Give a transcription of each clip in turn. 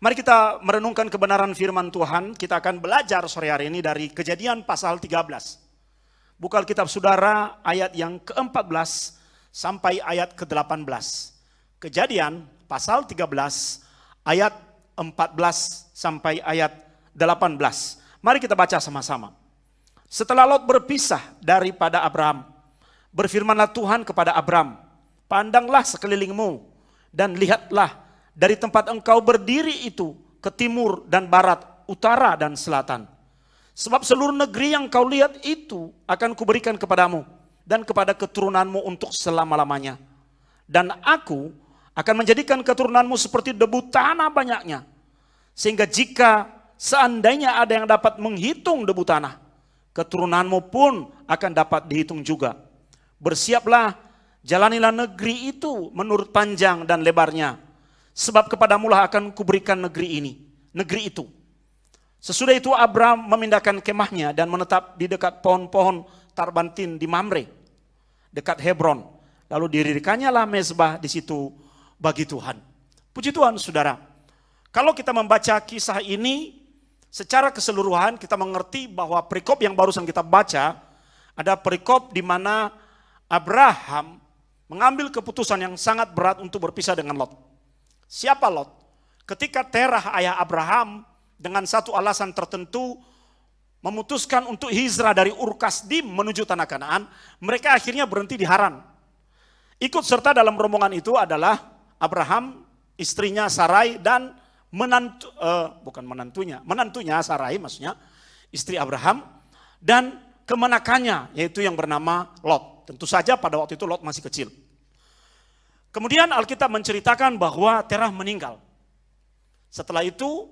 Mari kita merenungkan kebenaran firman Tuhan. Kita akan belajar sore hari ini dari Kejadian pasal 13. Buka Alkitab saudara ayat yang ke-14 sampai ayat ke-18. Kejadian pasal 13 ayat 14 sampai ayat 18. Mari kita baca sama-sama. Setelah Lot berpisah daripada Abraham, berfirmanlah Tuhan kepada Abraham, "Pandanglah sekelilingmu dan lihatlah dari tempat engkau berdiri itu ke timur dan barat, utara dan selatan. Sebab seluruh negeri yang kau lihat itu akan kuberikan kepadamu dan kepada keturunanmu untuk selama-lamanya. Dan aku akan menjadikan keturunanmu seperti debu tanah banyaknya. Sehingga jika seandainya ada yang dapat menghitung debu tanah, keturunanmu pun akan dapat dihitung juga. Bersiaplah, jalanilah negeri itu menurut panjang dan lebarnya. Sebab kepadamulah akan kuberikan negeri ini, negeri itu." Sesudah itu Abraham memindahkan kemahnya dan menetap di dekat pohon-pohon tarbantin di Mamre, dekat Hebron. Lalu didirikannya lah mezbah di situ bagi Tuhan. Puji Tuhan saudara. Kalau kita membaca kisah ini secara keseluruhan, kita mengerti bahwa perikop yang barusan kita baca ada perikop di mana Abraham mengambil keputusan yang sangat berat untuk berpisah dengan Lot. Siapa Lot? Ketika Terah ayah Abraham dengan satu alasan tertentu memutuskan untuk hijrah dari Ur Kasdim menuju tanah Kanaan, mereka akhirnya berhenti di Haran. Ikut serta dalam rombongan itu adalah Abraham, istrinya Sarai dan menantunya Sarai, maksudnya istri Abraham, dan kemenakannya yaitu yang bernama Lot. Tentu saja pada waktu itu Lot masih kecil. Kemudian Alkitab menceritakan bahwa Terah meninggal. Setelah itu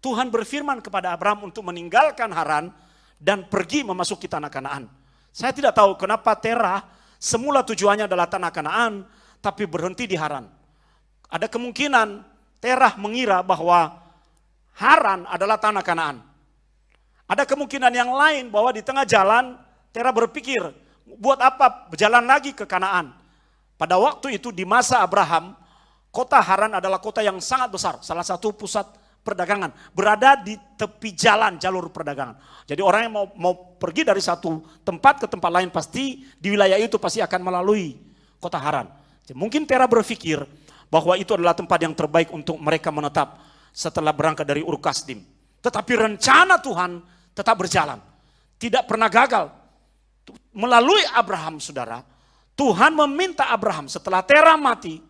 Tuhan berfirman kepada Abraham untuk meninggalkan Haran dan pergi memasuki tanah Kanaan. Saya tidak tahu kenapa Terah semula tujuannya adalah tanah Kanaan tapi berhenti di Haran. Ada kemungkinan Terah mengira bahwa Haran adalah tanah Kanaan. Ada kemungkinan yang lain bahwa di tengah jalan Terah berpikir, buat apa berjalan lagi ke Kanaan? Pada waktu itu di masa Abraham, kota Haran adalah kota yang sangat besar, salah satu pusat perdagangan, berada di tepi jalan jalur perdagangan. Jadi orang yang mau pergi dari satu tempat ke tempat lain pasti di wilayah itu pasti akan melalui kota Haran. Jadi, mungkin Terah berpikir bahwa itu adalah tempat yang terbaik untuk mereka menetap setelah berangkat dari Ur Kasdim. Tetapi rencana Tuhan tetap berjalan, tidak pernah gagal. Melalui Abraham saudara, Tuhan meminta Abraham setelah Terah mati,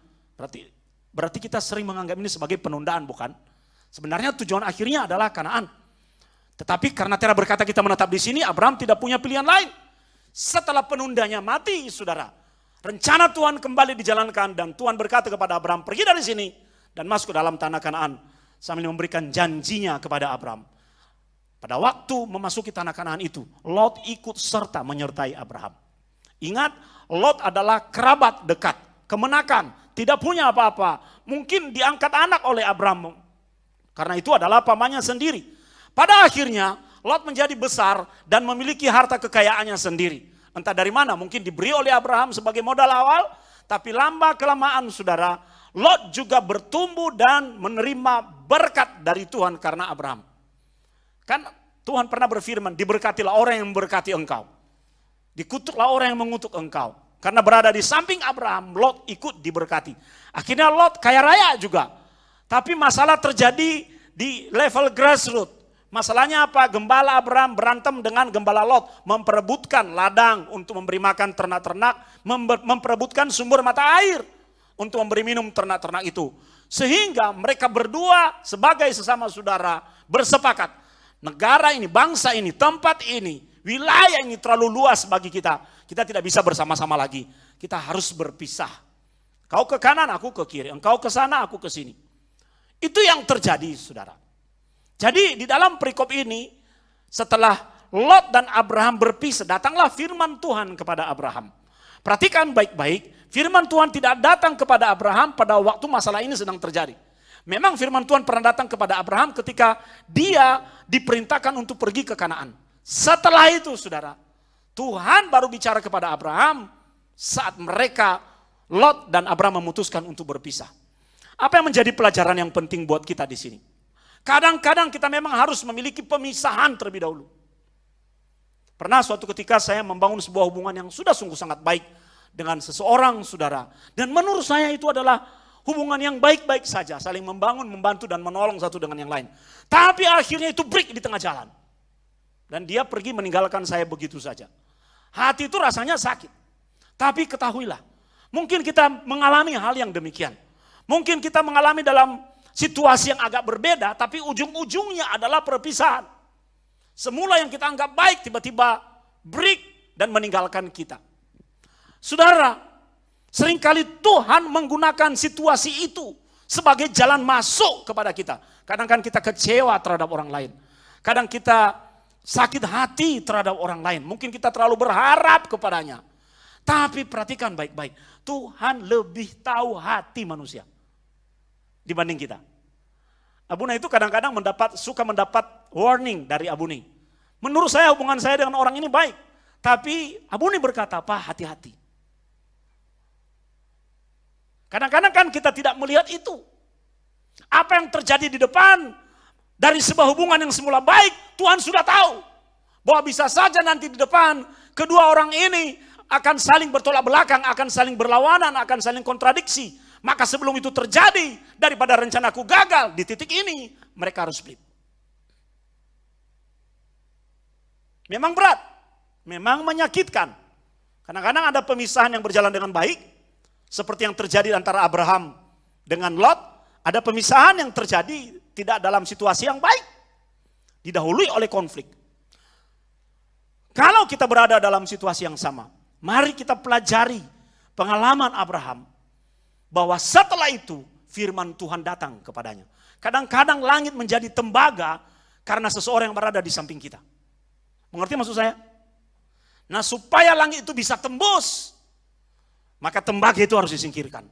berarti kita sering menganggap ini sebagai penundaan, bukan? Sebenarnya tujuan akhirnya adalah Kanaan. Tetapi karena Terah berkata kita menetap di sini, Abraham tidak punya pilihan lain. Setelah penundanya mati, saudara, rencana Tuhan kembali dijalankan dan Tuhan berkata kepada Abraham, pergi dari sini dan masuk ke dalam tanah Kanaan sambil memberikan janjinya kepada Abraham. Pada waktu memasuki tanah Kanaan itu, Lot ikut serta menyertai Abraham. Ingat, Lot adalah kerabat dekat, kemenakan, tidak punya apa-apa. Mungkin diangkat anak oleh Abraham, karena itu adalah pamannya sendiri. Pada akhirnya, Lot menjadi besar dan memiliki harta kekayaannya sendiri. Entah dari mana, mungkin diberi oleh Abraham sebagai modal awal, tapi lama-kelamaan saudara, Lot juga bertumbuh dan menerima berkat dari Tuhan karena Abraham. Kan Tuhan pernah berfirman, diberkatilah orang yang memberkati engkau. Dikutuklah orang yang mengutuk engkau. Karena berada di samping Abraham, Lot ikut diberkati. Akhirnya Lot kaya raya juga. Tapi masalah terjadi di level grassroots. Masalahnya apa? Gembala Abraham berantem dengan gembala Lot. Memperebutkan ladang untuk memberi makan ternak-ternak. Memperebutkan sumber mata air untuk memberi minum ternak-ternak itu. Sehingga mereka berdua sebagai sesama saudara bersepakat. Negara ini, bangsa ini, tempat ini, wilayah ini terlalu luas bagi kita. Kita tidak bisa bersama-sama lagi. Kita harus berpisah. Kau ke kanan, aku ke kiri. Engkau ke sana, aku ke sini. Itu yang terjadi, saudara. Jadi di dalam perikop ini, setelah Lot dan Abraham berpisah, datanglah firman Tuhan kepada Abraham. Perhatikan baik-baik, firman Tuhan tidak datang kepada Abraham pada waktu masalah ini sedang terjadi. Memang firman Tuhan pernah datang kepada Abraham ketika dia diperintahkan untuk pergi ke Kanaan. Setelah itu saudara, Tuhan baru bicara kepada Abraham saat mereka, Lot dan Abraham memutuskan untuk berpisah. Apa yang menjadi pelajaran yang penting buat kita di sini? Kadang-kadang kita memang harus memiliki pemisahan terlebih dahulu. Pernah suatu ketika saya membangun sebuah hubungan yang sudah sungguh sangat baik dengan seseorang saudara. Dan menurut saya itu adalah hubungan yang baik-baik saja. Saling membangun, membantu dan menolong satu dengan yang lain. Tapi akhirnya itu break di tengah jalan. Dan dia pergi meninggalkan saya begitu saja. Hati itu rasanya sakit. Tapi ketahuilah, mungkin kita mengalami hal yang demikian. Mungkin kita mengalami dalam situasi yang agak berbeda, tapi ujung-ujungnya adalah perpisahan. Semula yang kita anggap baik tiba-tiba break dan meninggalkan kita. Saudara, seringkali Tuhan menggunakan situasi itu sebagai jalan masuk kepada kita. Kadang kan kita kecewa terhadap orang lain. Kadang kita sakit hati terhadap orang lain. Mungkin kita terlalu berharap kepadanya. Tapi perhatikan baik-baik. Tuhan lebih tahu hati manusia dibanding kita. Abuna itu kadang-kadang suka mendapat warning dari Abuni. Menurut saya hubungan saya dengan orang ini baik. Tapi Abuni berkata, Pak, hati-hati. Kadang-kadang kan kita tidak melihat itu. Apa yang terjadi di depan dari sebuah hubungan yang semula baik, Tuhan sudah tahu. Bahwa bisa saja nanti di depan kedua orang ini akan saling bertolak belakang, akan saling berlawanan, akan saling kontradiksi. Maka sebelum itu terjadi, daripada rencanaku gagal di titik ini, mereka harus split. Memang berat, memang menyakitkan. Kadang-kadang ada pemisahan yang berjalan dengan baik, seperti yang terjadi antara Abraham dengan Lot. Ada pemisahan yang terjadi tidak dalam situasi yang baik, didahului oleh konflik. Kalau kita berada dalam situasi yang sama, mari kita pelajari pengalaman Abraham. Bahwa setelah itu firman Tuhan datang kepadanya. Kadang-kadang langit menjadi tembaga karena seseorang yang berada di samping kita. Mengerti maksud saya? Nah, supaya langit itu bisa tembus, maka tembaga itu harus disingkirkan.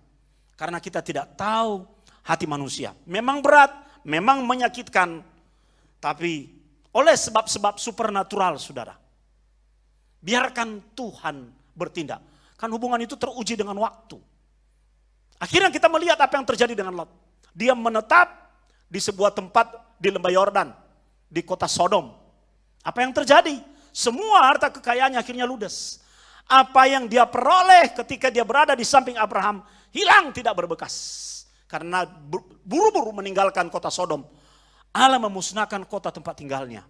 Karena kita tidak tahu hati manusia. Memang berat, memang menyakitkan, tapi oleh sebab-sebab supernatural, saudara. Biarkan Tuhan bertindak. Kan hubungan itu teruji dengan waktu. Akhirnya kita melihat apa yang terjadi dengan Lot. Dia menetap di sebuah tempat di lembah Yordan, di kota Sodom. Apa yang terjadi? Semua harta kekayaannya akhirnya ludes. Apa yang dia peroleh ketika dia berada di samping Abraham, hilang tidak berbekas. Karena buru-buru meninggalkan kota Sodom. Allah memusnahkan kota tempat tinggalnya.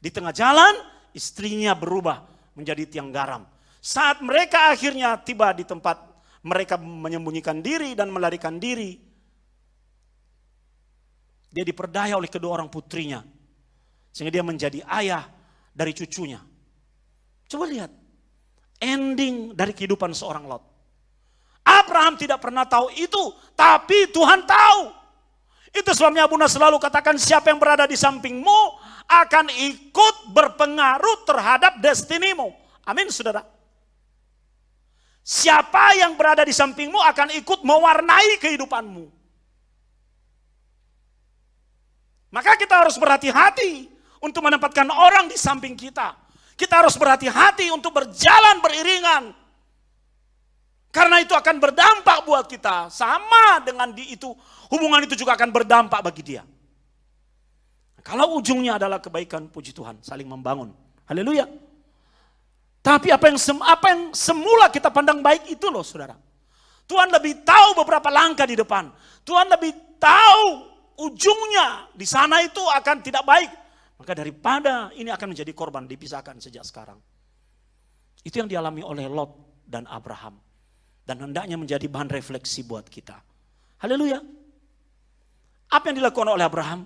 Di tengah jalan, istrinya berubah menjadi tiang garam. Saat mereka akhirnya tiba di tempat mereka menyembunyikan diri dan melarikan diri. Dia diperdaya oleh kedua orang putrinya. Sehingga dia menjadi ayah dari cucunya. Coba lihat. Ending dari kehidupan seorang Lot. Abraham tidak pernah tahu itu. Tapi Tuhan tahu. Itu sebabnya Abuna selalu katakan siapa yang berada di sampingmu akan ikut berpengaruh terhadap destinimu. Amin saudara. Siapa yang berada di sampingmu akan ikut mewarnai kehidupanmu. Maka kita harus berhati-hati untuk menempatkan orang di samping kita. Kita harus berhati-hati untuk berjalan beriringan. Karena itu akan berdampak buat kita. Sama dengan itu, hubungan itu juga akan berdampak bagi dia. Kalau ujungnya adalah kebaikan, puji Tuhan, saling membangun. Haleluya. Tapi apa yang semula kita pandang baik itu loh saudara. Tuhan lebih tahu beberapa langkah di depan. Tuhan lebih tahu ujungnya di sana itu akan tidak baik. Maka daripada ini akan menjadi korban dipisahkan sejak sekarang. Itu yang dialami oleh Lot dan Abraham. Dan hendaknya menjadi bahan refleksi buat kita. Haleluya. Apa yang dilakukan oleh Abraham?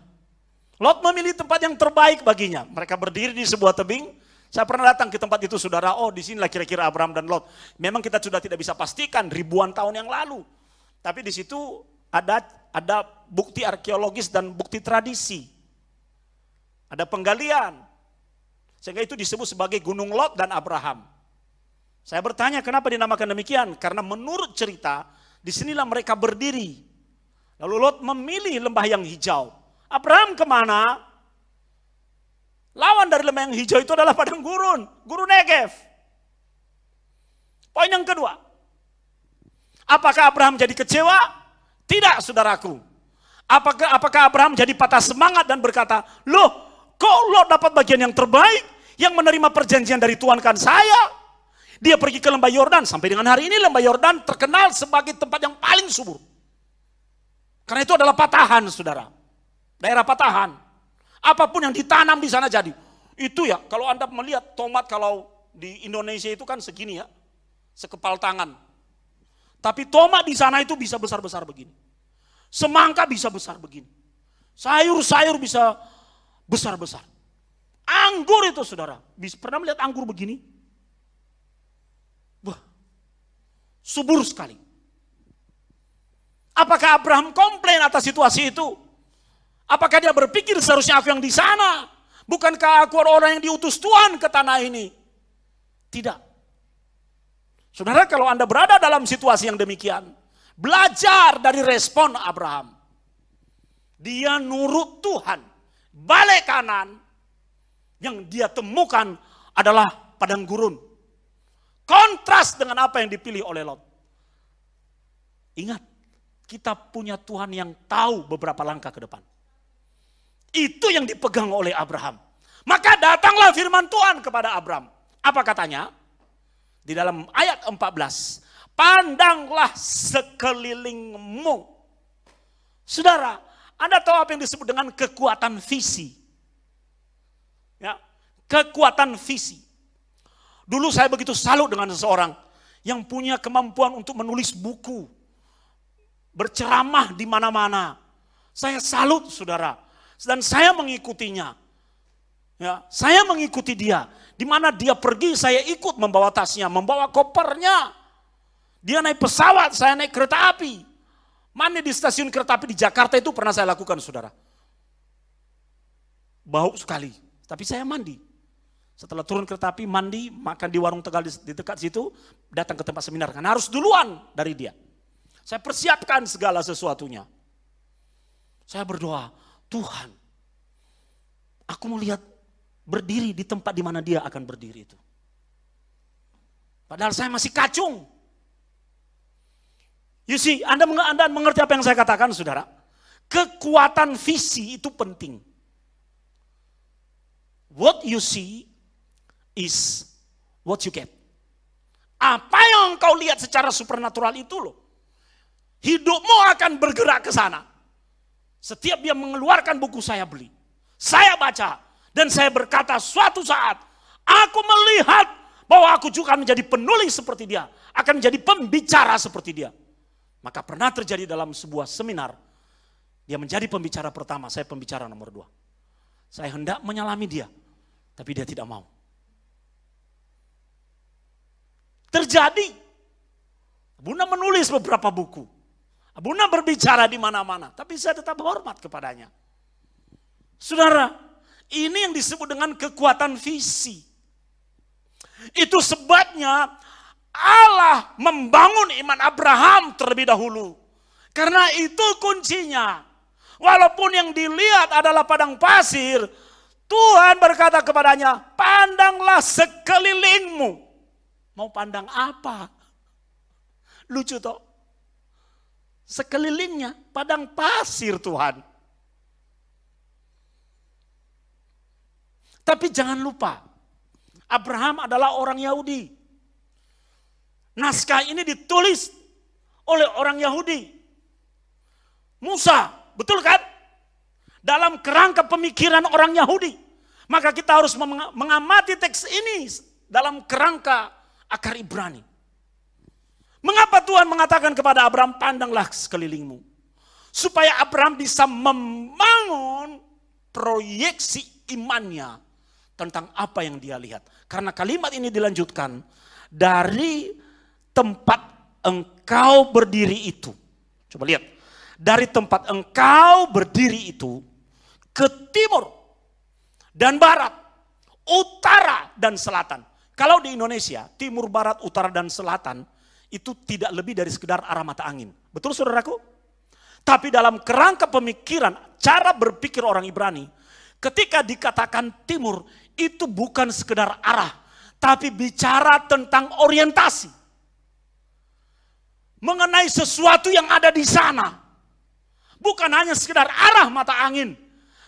Lot memilih tempat yang terbaik baginya. Mereka berdiri di sebuah tebing. Saya pernah datang ke tempat itu saudara, oh disinilah kira-kira Abraham dan Lot. Memang kita sudah tidak bisa pastikan ribuan tahun yang lalu. Tapi di situ ada bukti arkeologis dan bukti tradisi. Ada penggalian. Sehingga itu disebut sebagai Gunung Lot dan Abraham. Saya bertanya kenapa dinamakan demikian? Karena menurut cerita, disinilah mereka berdiri. Lalu Lot memilih lembah yang hijau. Abraham kemana? Lawan dari lembah yang hijau itu adalah padang gurun, gurun Negev. Poin yang kedua. Apakah Abraham jadi kecewa? Tidak, saudaraku. Apakah Abraham jadi patah semangat dan berkata, loh kok Lot dapat bagian yang terbaik, yang menerima perjanjian dari Tuhan kan saya. Dia pergi ke lembah Yordan, sampai dengan hari ini lembah Yordan terkenal sebagai tempat yang paling subur. Karena itu adalah patahan, saudara. Daerah patahan. Apapun yang ditanam di sana jadi. Itu ya, kalau Anda melihat tomat kalau di Indonesia itu kan segini ya, sekepal tangan. Tapi tomat di sana itu bisa besar-besar begini. Semangka bisa besar begini. Sayur-sayur bisa besar-besar. Anggur itu, saudara. Pernah melihat anggur begini? Wah, subur sekali. Apakah Abraham komplain atas situasi itu? Apakah dia berpikir seharusnya aku yang di sana? Bukankah aku orang yang diutus Tuhan ke tanah ini? Tidak. Saudara, kalau Anda berada dalam situasi yang demikian, belajar dari respon Abraham. Dia nurut Tuhan. Balik kanan yang dia temukan adalah padang gurun. Kontras dengan apa yang dipilih oleh Lot. Ingat, kita punya Tuhan yang tahu beberapa langkah ke depan. Itu yang dipegang oleh Abraham. Maka datanglah firman Tuhan kepada Abraham. Apa katanya? Di dalam ayat 14. Pandanglah sekelilingmu. Saudara, Anda tahu apa yang disebut dengan kekuatan visi? Ya, kekuatan visi. Dulu saya begitu salut dengan seseorang yang punya kemampuan untuk menulis buku. Berceramah di mana-mana. Saya salut, saudara. Dan saya mengikutinya. Ya, saya mengikuti dia. Di mana dia pergi, saya ikut membawa tasnya, membawa kopernya. Dia naik pesawat, saya naik kereta api. Mandi di stasiun kereta api di Jakarta itu pernah saya lakukan, saudara. Bau sekali, tapi saya mandi. Setelah turun kereta api, mandi, makan di warung Tegal di dekat situ, datang ke tempat seminar. Karena harus duluan dari dia. Saya persiapkan segala sesuatunya. Saya berdoa, Tuhan, aku mau lihat berdiri di tempat di mana dia akan berdiri itu. Padahal saya masih kacung. You see, Anda mengerti apa yang saya katakan, saudara? Kekuatan visi itu penting. What you see is what you get. Apa yang engkau lihat secara supernatural itu loh. Hidupmu akan bergerak ke sana. Setiap dia mengeluarkan buku saya beli. Saya baca. Dan saya berkata suatu saat, aku melihat bahwa aku juga menjadi penulis seperti dia. Akan menjadi pembicara seperti dia. Maka pernah terjadi dalam sebuah seminar. Dia menjadi pembicara pertama, saya pembicara nomor 2. Saya hendak menyalami dia. Tapi dia tidak mau. Terjadi. Bunda menulis beberapa buku. Bunda berbicara di mana-mana. Tapi saya tetap hormat kepadanya. Saudara, ini yang disebut dengan kekuatan visi. Itu sebabnya Allah membangun iman Abraham terlebih dahulu. Karena itu kuncinya. Walaupun yang dilihat adalah padang pasir, Tuhan berkata kepadanya, pandanglah sekelilingmu. Mau pandang apa? Lucu toh. Sekelilingnya padang pasir, Tuhan. Tapi jangan lupa, Abraham adalah orang Yahudi. Naskah ini ditulis oleh orang Yahudi. Musa, betul kan? Dalam kerangka pemikiran orang Yahudi. Maka kita harus mengamati teks ini dalam kerangka akar Ibrani. Mengapa Tuhan mengatakan kepada Abraham, pandanglah sekelilingmu. Supaya Abraham bisa membangun proyeksi imannya tentang apa yang dia lihat. Karena kalimat ini dilanjutkan, dari tempat engkau berdiri itu. Coba lihat. Dari tempat engkau berdiri itu, ke timur dan barat, utara dan selatan. Kalau di Indonesia, timur, barat, utara dan selatan, itu tidak lebih dari sekedar arah mata angin. Betul saudaraku? Tapi dalam kerangka pemikiran, cara berpikir orang Ibrani, ketika dikatakan timur, itu bukan sekedar arah, tapi bicara tentang orientasi. Mengenai sesuatu yang ada di sana. Bukan hanya sekedar arah mata angin.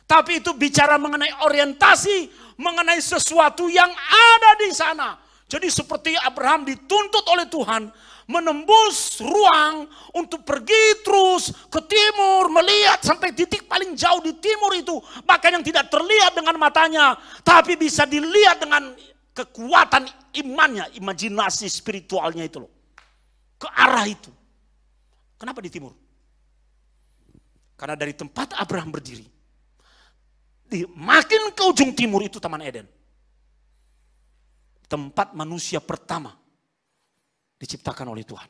Tapi itu bicara mengenai orientasi, mengenai sesuatu yang ada di sana. Jadi seperti Abraham dituntut oleh Tuhan, menembus ruang untuk pergi terus ke timur, melihat sampai titik paling jauh di timur itu. Bahkan yang tidak terlihat dengan matanya, tapi bisa dilihat dengan kekuatan imannya, imajinasi spiritualnya itu loh. Ke arah itu. Kenapa di timur? Karena dari tempat Abraham berdiri, makin ke ujung timur itu Taman Eden. Tempat manusia pertama diciptakan oleh Tuhan.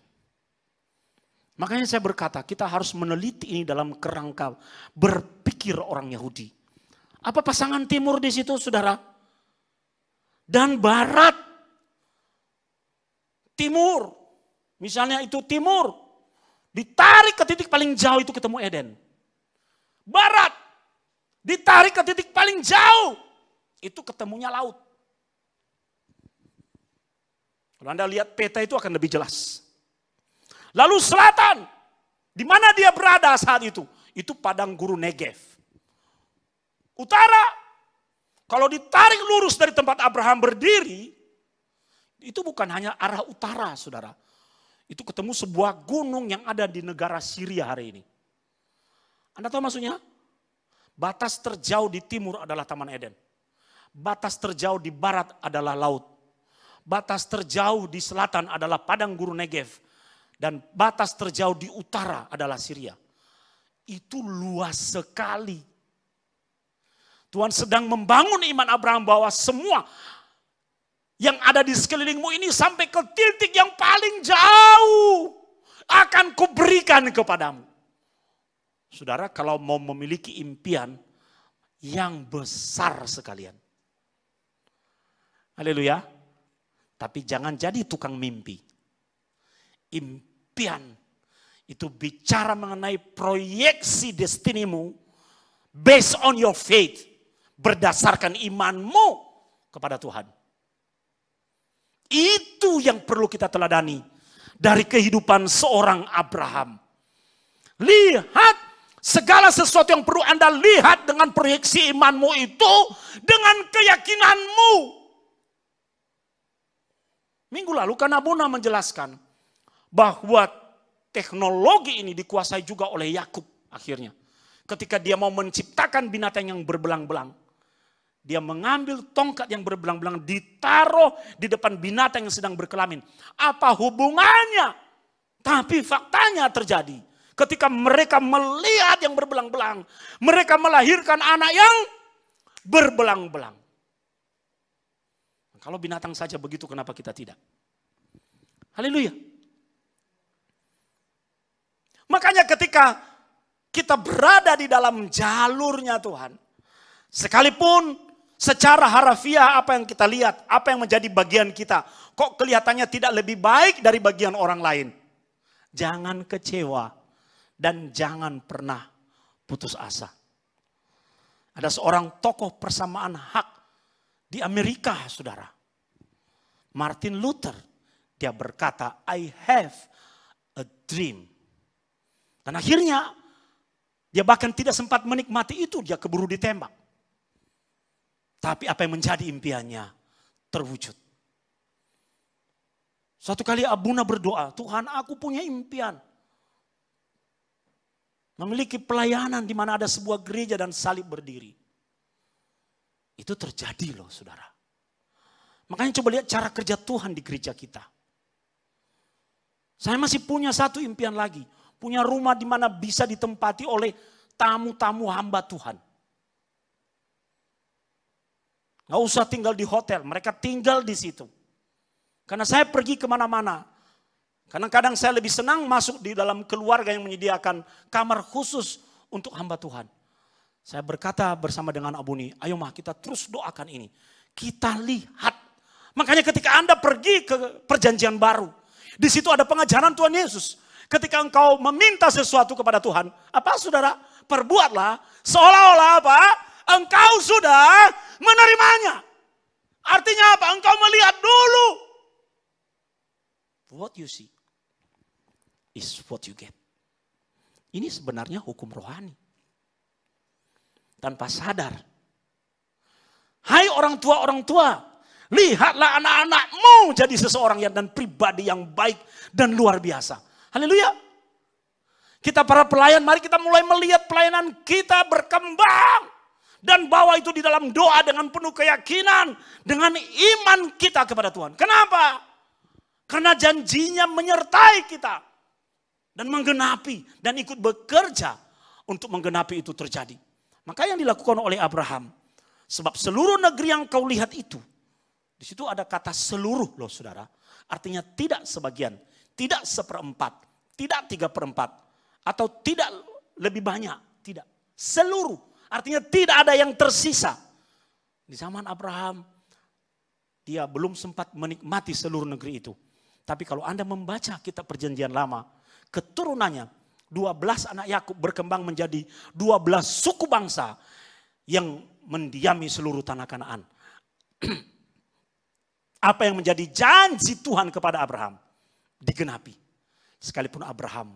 Makanya saya berkata, kita harus meneliti ini dalam kerangka berpikir orang Yahudi. Apa pasangan timur di situ, saudara? Dan barat. Timur. Misalnya itu timur. Ditarik ke titik paling jauh itu ketemu Eden. Barat. Ditarik ke titik paling jauh, itu ketemunya laut. Kalau Anda lihat peta itu akan lebih jelas. Lalu selatan, di mana dia berada saat itu? Itu padang gurun Negev. Utara, kalau ditarik lurus dari tempat Abraham berdiri, itu bukan hanya arah utara, saudara. Itu ketemu sebuah gunung yang ada di negara Syria hari ini. Anda tahu maksudnya? Batas terjauh di timur adalah Taman Eden. Batas terjauh di barat adalah laut. Batas terjauh di selatan adalah padang gurun Negev. Dan batas terjauh di utara adalah Syria. Itu luas sekali. Tuhan sedang membangun iman Abraham bahwa semua yang ada di sekelilingmu ini sampai ke titik yang paling jauh akan kuberikan kepadamu. Saudara, kalau mau memiliki impian yang besar sekalian. Haleluya. Tapi jangan jadi tukang mimpi. Impian itu bicara mengenai proyeksi destinimu based on your faith. Berdasarkan imanmu kepada Tuhan. Itu yang perlu kita teladani dari kehidupan seorang Abraham. Lihat. Segala sesuatu yang perlu Anda lihat dengan proyeksi imanmu itu dengan keyakinanmu. Minggu lalu kan Abuna menjelaskan bahwa teknologi ini dikuasai juga oleh Yakub akhirnya. Ketika dia mau menciptakan binatang yang berbelang-belang. Dia mengambil tongkat yang berbelang-belang ditaruh di depan binatang yang sedang berkelamin. Apa hubungannya? Tapi faktanya terjadi. Ketika mereka melihat yang berbelang-belang, mereka melahirkan anak yang berbelang-belang. Kalau binatang saja begitu, kenapa kita tidak? Haleluya. Makanya ketika kita berada di dalam jalurnya Tuhan, sekalipun secara harafiah apa yang kita lihat, apa yang menjadi bagian kita, kok kelihatannya tidak lebih baik dari bagian orang lain. Jangan kecewa. Dan jangan pernah putus asa. Ada seorang tokoh persamaan hak di Amerika, saudara. Martin Luther. Dia berkata, I have a dream. Dan akhirnya, dia bahkan tidak sempat menikmati itu, dia keburu ditembak. Tapi apa yang menjadi impiannya terwujud. Suatu kali Abuna berdoa, Tuhan aku punya impian. Memiliki pelayanan di mana ada sebuah gereja dan salib berdiri. Itu terjadi loh saudara. Makanya coba lihat cara kerja Tuhan di gereja kita. Saya masih punya satu impian lagi. Punya rumah di mana bisa ditempati oleh tamu-tamu hamba Tuhan. Gak usah tinggal di hotel, mereka tinggal di situ. Karena saya pergi kemana-mana. Kadang-kadang saya lebih senang masuk di dalam keluarga yang menyediakan kamar khusus untuk hamba Tuhan. Saya berkata bersama dengan Abuni, ayo mah kita terus doakan ini. Kita lihat. Makanya ketika Anda pergi ke perjanjian baru, di situ ada pengajaran Tuhan Yesus. Ketika engkau meminta sesuatu kepada Tuhan, apa saudara? Perbuatlah seolah-olah apa? Engkau sudah menerimanya. Artinya apa? Engkau melihat dulu. What you see is what you get. Ini sebenarnya hukum rohani. Tanpa sadar. Hai orang tua, lihatlah anak-anakmu jadi seseorang yang dan pribadi yang baik dan luar biasa. Haleluya. Kita para pelayan, mari kita mulai melihat pelayanan kita berkembang. Dan bawa itu di dalam doa dengan penuh keyakinan. Dengan iman kita kepada Tuhan. Kenapa? Karena janjinya menyertai kita. Dan menggenapi. Dan ikut bekerja untuk menggenapi itu terjadi. Maka yang dilakukan oleh Abraham. Sebab seluruh negeri yang kau lihat itu. Di situ ada kata seluruh loh saudara. Artinya tidak sebagian. Tidak seperempat. Tidak 3/4. Atau tidak lebih banyak. Tidak. Seluruh. Artinya tidak ada yang tersisa. Di zaman Abraham, dia belum sempat menikmati seluruh negeri itu. Tapi kalau Anda membaca kitab perjanjian lama, keturunannya 12 anak Yakub berkembang menjadi 12 suku bangsa yang mendiami seluruh tanah Kanaan. Apa yang menjadi janji Tuhan kepada Abraham digenapi. Sekalipun Abraham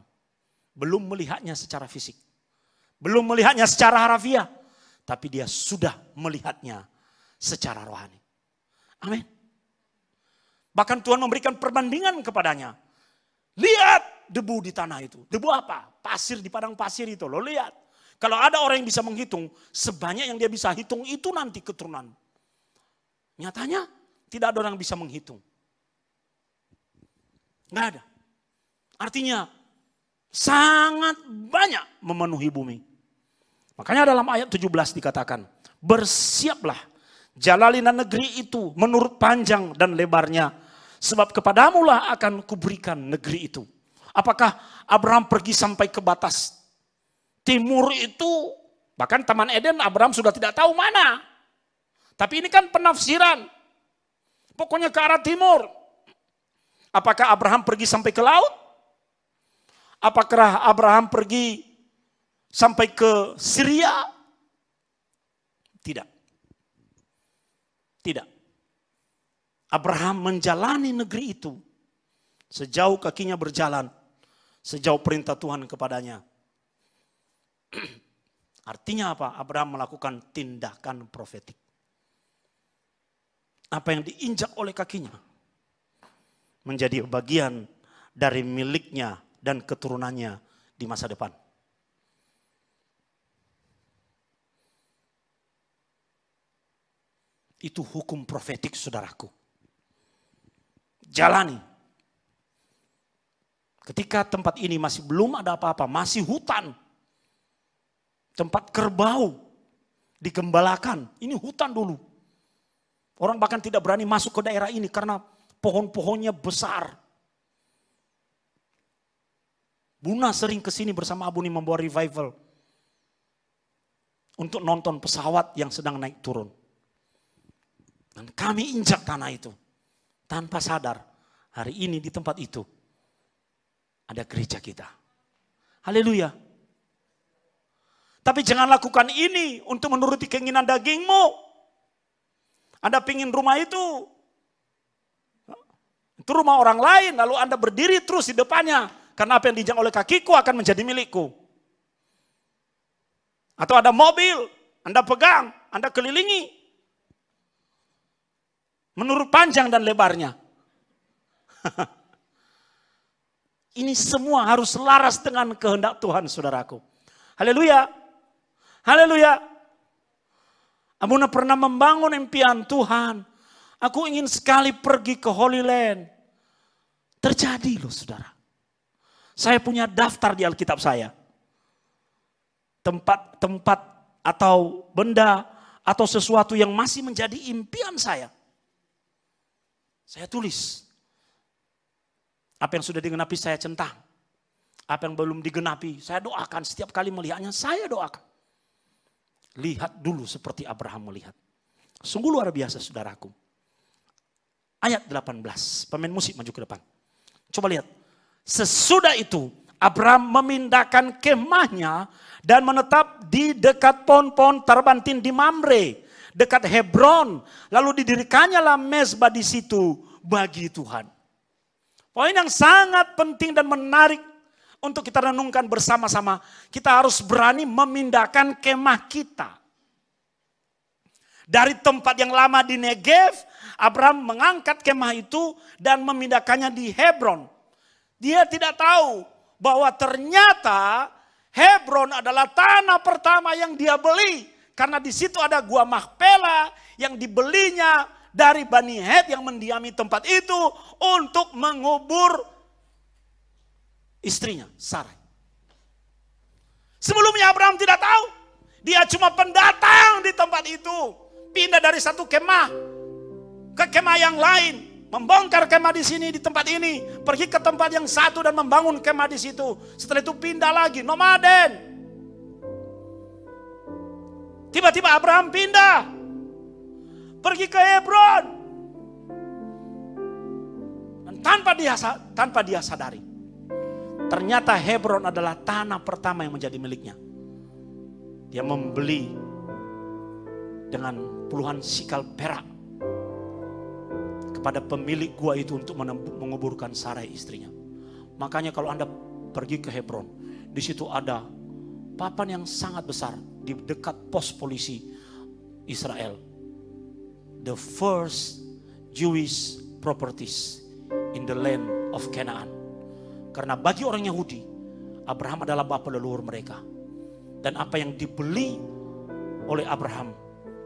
belum melihatnya secara fisik. Belum melihatnya secara harafiah. Tapi dia sudah melihatnya secara rohani. Amin. Bahkan Tuhan memberikan perbandingan kepadanya. Lihat debu di tanah itu. Debu apa? Pasir di padang pasir itu. Lo lihat. Kalau ada orang yang bisa menghitung. Sebanyak yang dia bisa hitung itu nanti keturunan. Nyatanya tidak ada orang yang bisa menghitung. Nggak ada. Artinya sangat banyak memenuhi bumi. Makanya dalam ayat 17 dikatakan, bersiaplah, jalanilah negeri itu menurut panjang dan lebarnya, sebab kepadamulah akan kuberikan negeri itu. Apakah Abraham pergi sampai ke batas timur itu? Bahkan Taman Eden Abraham sudah tidak tahu mana. Tapi ini kan penafsiran. Pokoknya ke arah timur. Apakah Abraham pergi sampai ke laut? Apakah Abraham pergi sampai ke Syria? Tidak. Tidak. Abraham menjalani negeri itu. Sejauh kakinya berjalan. Sejauh perintah Tuhan kepadanya. Artinya apa? Abraham melakukan tindakan profetik. Apa yang diinjak oleh kakinya. Menjadi bagian dari miliknya dan keturunannya di masa depan. Itu hukum profetik saudaraku. Jalani. Ketika tempat ini masih belum ada apa-apa, masih hutan. Tempat kerbau digembalakan. Ini hutan dulu. Orang bahkan tidak berani masuk ke daerah ini karena pohon-pohonnya besar. Buna sering kesini bersama Abuni membawa revival. Untuk nonton pesawat yang sedang naik turun. Dan kami injak tanah itu. Tanpa sadar. Hari ini di tempat itu. Ada gereja kita. Haleluya. Tapi jangan lakukan ini untuk menuruti keinginan dagingmu. Anda pingin rumah itu. Itu rumah orang lain. Lalu Anda berdiri terus di depannya. Karena apa yang diinjak oleh kakiku akan menjadi milikku. Atau ada mobil. Anda pegang. Anda kelilingi. Menurut panjang dan lebarnya. Ini semua harus selaras dengan kehendak Tuhan saudaraku. Haleluya. Haleluya. Abuna pernah membangun impian Tuhan. Aku ingin sekali pergi ke Holy Land. Terjadi loh saudara. Saya punya daftar di Alkitab saya. Tempat-tempat atau benda atau sesuatu yang masih menjadi impian saya. Saya tulis. Apa yang sudah digenapi saya centang. Apa yang belum digenapi saya doakan. Setiap kali melihatnya saya doakan. Lihat dulu seperti Abraham melihat. Sungguh luar biasa saudaraku. Ayat 18. Pemain musik maju ke depan. Coba lihat. Sesudah itu Abraham memindahkan kemahnya dan menetap di dekat pohon-pohon terbantin di Mamre. Dekat Hebron, lalu didirikannya lah mezbah di situ bagi Tuhan. Poin yang sangat penting dan menarik untuk kita renungkan bersama-sama. Kita harus berani memindahkan kemah kita. Dari tempat yang lama di Negev, Abraham mengangkat kemah itu dan memindahkannya di Hebron. Dia tidak tahu bahwa ternyata Hebron adalah tanah pertama yang dia beli. Karena di situ ada gua Makpela yang dibelinya dari Bani Het yang mendiami tempat itu untuk mengubur istrinya, Sarai. Sebelumnya Abraham tidak tahu. Dia cuma pendatang di tempat itu. Pindah dari satu kemah ke kemah yang lain. Membongkar kemah di sini, di tempat ini. Pergi ke tempat yang satu dan membangun kemah di situ. Setelah itu pindah lagi, nomaden. Tiba-tiba Abraham pindah. Pergi ke Hebron. Dan tanpa dia sadari. Ternyata Hebron adalah tanah pertama yang menjadi miliknya. Dia membeli dengan puluhan sikal perak kepada pemilik gua itu untuk menguburkan Sarai istrinya. Makanya kalau Anda pergi ke Hebron, di situ ada papan yang sangat besar di dekat pos polisi Israel. The first Jewish properties in the land of Canaan. Karena bagi orang Yahudi, Abraham adalah bapa leluhur mereka. Dan apa yang dibeli oleh Abraham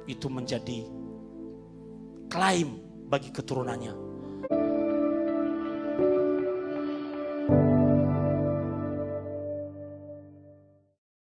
itu menjadi klaim bagi keturunannya.